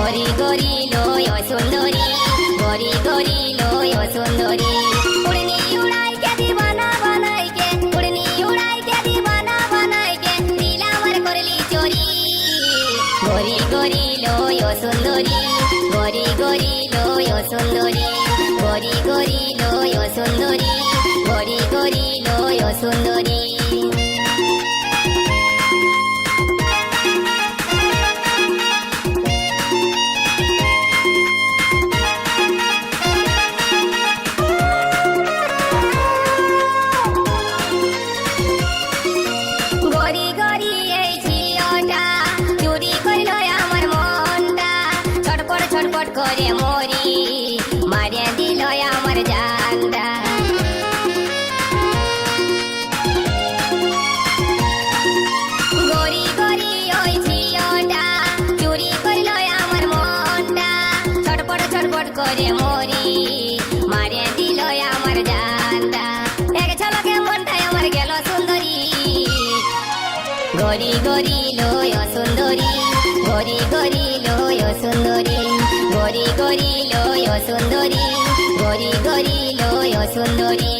গরি গরি লয় ও সুন্দরী, গরি গরি লয় ও সুন্দরী। উড়নি উড়াই কে দিবানা বানাই কে, উড়নি উড়াই কে দিবানা বানাই কে, দিল আমার করলি চোরি। গরি গরি লয় ও সুন্দরী, গরি গরি লয় ও সুন্দরী, গরি গরি লয় ও সুন্দরী, গরি গরি লয় ও সুন্দরী। গরি গরি এই ঝিওটা চুরি কইল আমার মনটা, ছটপট ছটপট করে মরি, মারিয়া দিল আমার জানটা। গরি গরি ওই ঝিওটা চুরি কইল আমার মনটা, ছটপট ছটপট করে মরি, মারিয়া দিল আমার জানটা। এক ঝলকে মনটাই আমার গেল সুন্দরী। গরি গরি লয় ও সুন্দরী, গরি গরি লয় ও সুন্দরী, গরি গরি লয় ও সুন্দরী, গরি গরি লয় ও সুন্দরী।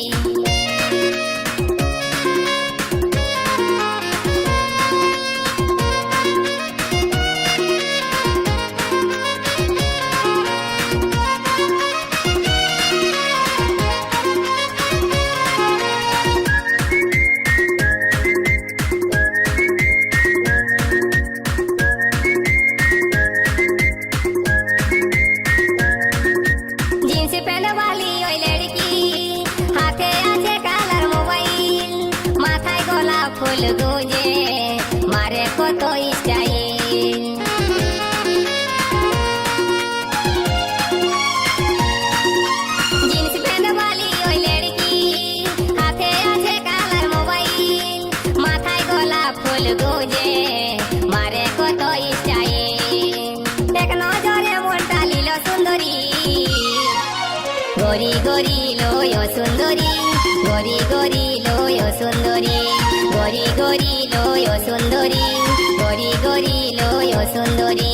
जींस पैंट वाली ओई लड़की, हाथे आछे कालार मोबाइल, माथाय गोलाप फूल गुंजे, मारे कतो स्टाइल। जींस पैंट वाली ओई लड़की, हाथे आछे कालार मोबाइल, माथाय गोलाप फूल गुंजे, मारे कतो स्टाइल। एक नजरे মনটা লীল সুন্দরী। গরি গরি লয় ও সুন্দরী, গরি গরি লয় ও সুন্দরী, গরি গরি লয় ও সুন্দরী, গরি গরি লয় ও সুন্দরী।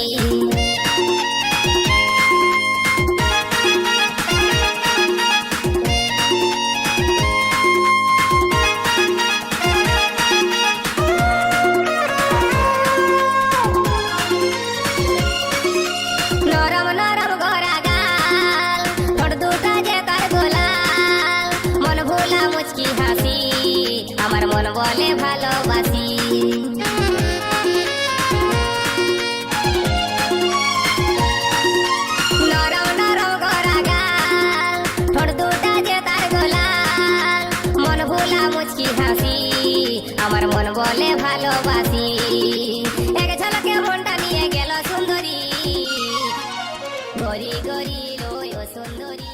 নরম নরম গড়া গাল, ঠোঁট দুটা যে তার গোলাল, মন ভোলা মুচকি হাসি, আমার মন বলে ভালোবাসি। নরম নরম গড়া গাল, ঠোঁট দুটা যে তার গোলাল, মন ভোলা মুচকি হাসি, আমার মন বলে ভালোবাসি। এক ঝলকে মনটা নিয়ে গেল সুন্দরী। গরি গরি লয় ও সুন্দরী।